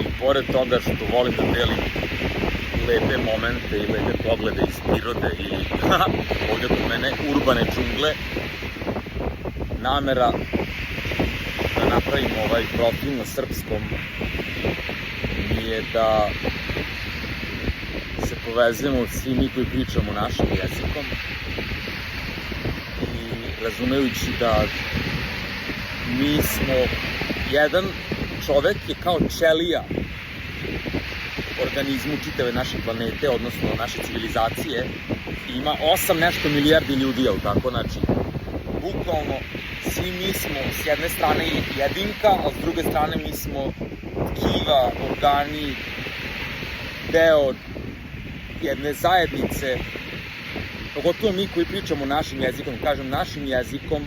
I pored toga što volim da delim lepe momente i lepe poglede iz prirode ili ovdje kod mene urbane džungle, namera da napravim ovaj profil na srpskom mi je da se povezujemo svi mi koji pričamo našim jezikom i razumejući da mi smo jedan čovek je kao ćelija organizmu čitave naše planete, odnosno naše civilizacije, i ima 8 nešto milijardi ljudi, jel tako? Znači, bukvalno svi mi smo s jedne strane jedinka, a s druge strane mi smo tkiva, organi, deo jedne zajednice, pogotovo mi koji pričamo našim jezikom. Kažem našim jezikom,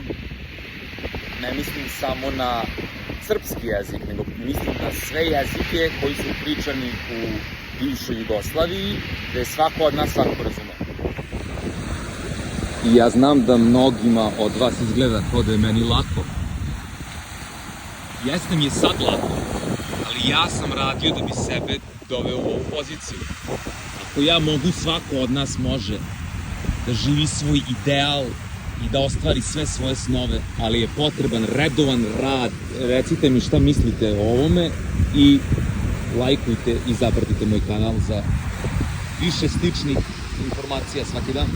ne mislim samo na srpski jezik, nego mislim na sve jezike koji su pričani u bivšoj Jugoslaviji, gde je svako od nas svako razume. I ja znam da mnogima od vas izgleda kao da je meni lako. Jeste mi je sad lako, ali ja sam radio da bi sebe doveo u ovu poziciju. Ako ja mogu, svako od nas može da živi svoj ideal i da ostvari sve svoje snove, ali je potreban redovan rad. Recite mi šta mislite o ovome i lajkujte i zapratite moj kanal za više sličnih informacija svaki dan.